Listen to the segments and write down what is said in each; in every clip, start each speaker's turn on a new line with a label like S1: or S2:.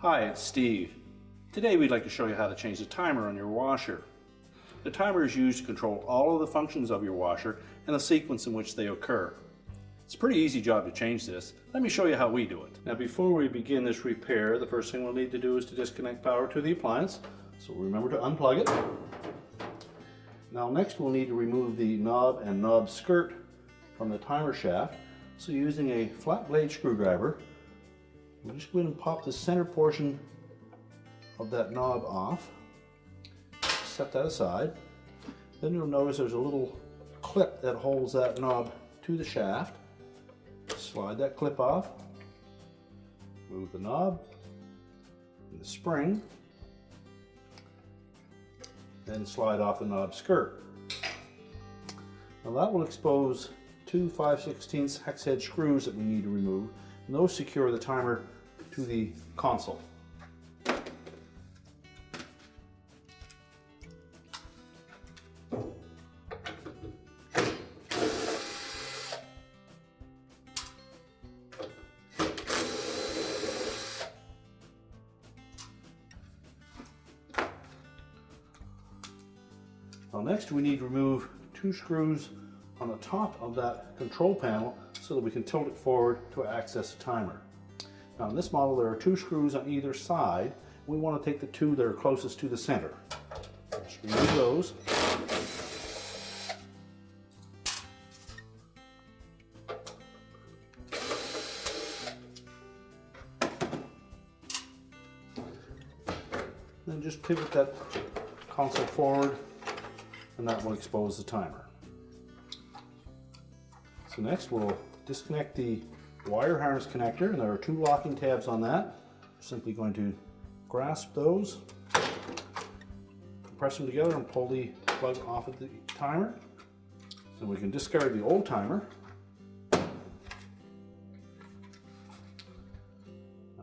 S1: Hi, it's Steve. Today we'd like to show you how to change the timer on your washer. The timer is used to control all of the functions of your washer and the sequence in which they occur. It's a pretty easy job to change this. Let me show you how we do it. Now before we begin this repair, the first thing we'll need to do is to disconnect power to the appliance. So remember to unplug it. Now next we'll need to remove the knob and knob skirt from the timer shaft. So using a flat blade screwdriver, we'll just go ahead and pop the center portion of that knob off. Set that aside. Then you'll notice there's a little clip that holds that knob to the shaft. Slide that clip off. Move the knob and the spring. Then slide off the knob skirt. Now that will expose two 5/16 hex head screws that we need to remove, and those secure the timer to the console. Now next we need to remove two screws on the top of that control panel so that we can tilt it forward to access the timer. Now in this model there are two screws on either side. We want to take the two that are closest to the center. Just remove those. Then just pivot that console forward, and that will expose the timer. So next we'll disconnect the wire harness connector, and there are two locking tabs on that. We're simply going to grasp those, press them together, and pull the plug off of the timer. So we can discard the old timer. Now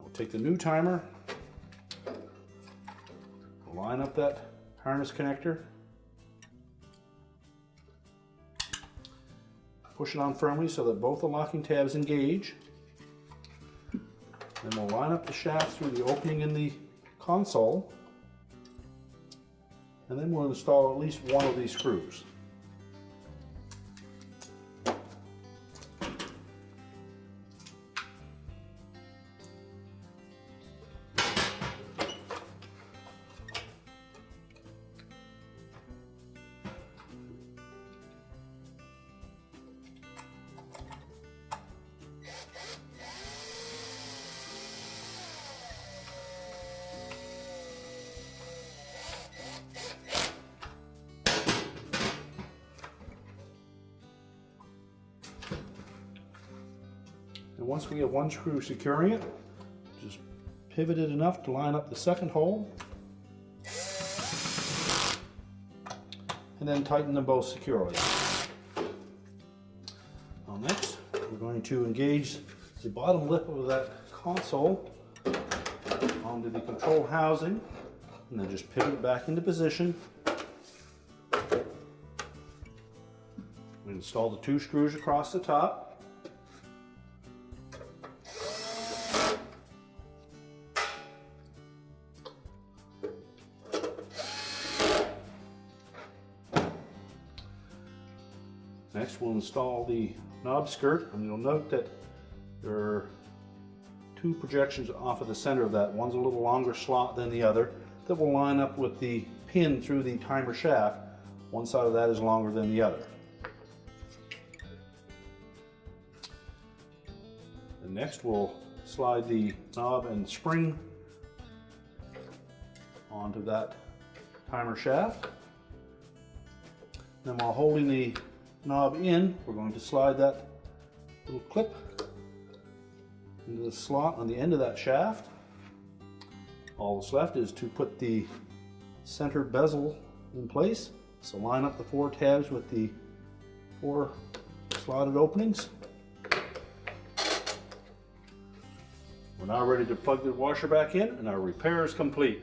S1: we'll take the new timer, line up that harness connector, push it on firmly so that both the locking tabs engage. Then we'll line up the shaft through the opening in the console, and then we'll install at least one of these screws. And once we have one screw securing it, just pivot it enough to line up the second hole, and then tighten them both securely. Now next, we're going to engage the bottom lip of that console onto the control housing, and then just pivot it back into position. We install the two screws across the top. Next we'll install the knob skirt, and you'll note that there are two projections off of the center of that. One's a little longer slot than the other that will line up with the pin through the timer shaft. One side of that is longer than the other. And next we'll slide the knob and spring onto that timer shaft. Then while holding the knob in, we're going to slide that little clip into the slot on the end of that shaft. All that's left is to put the center bezel in place. So line up the four tabs with the four slotted openings. We're now ready to plug the washer back in, and our repair is complete.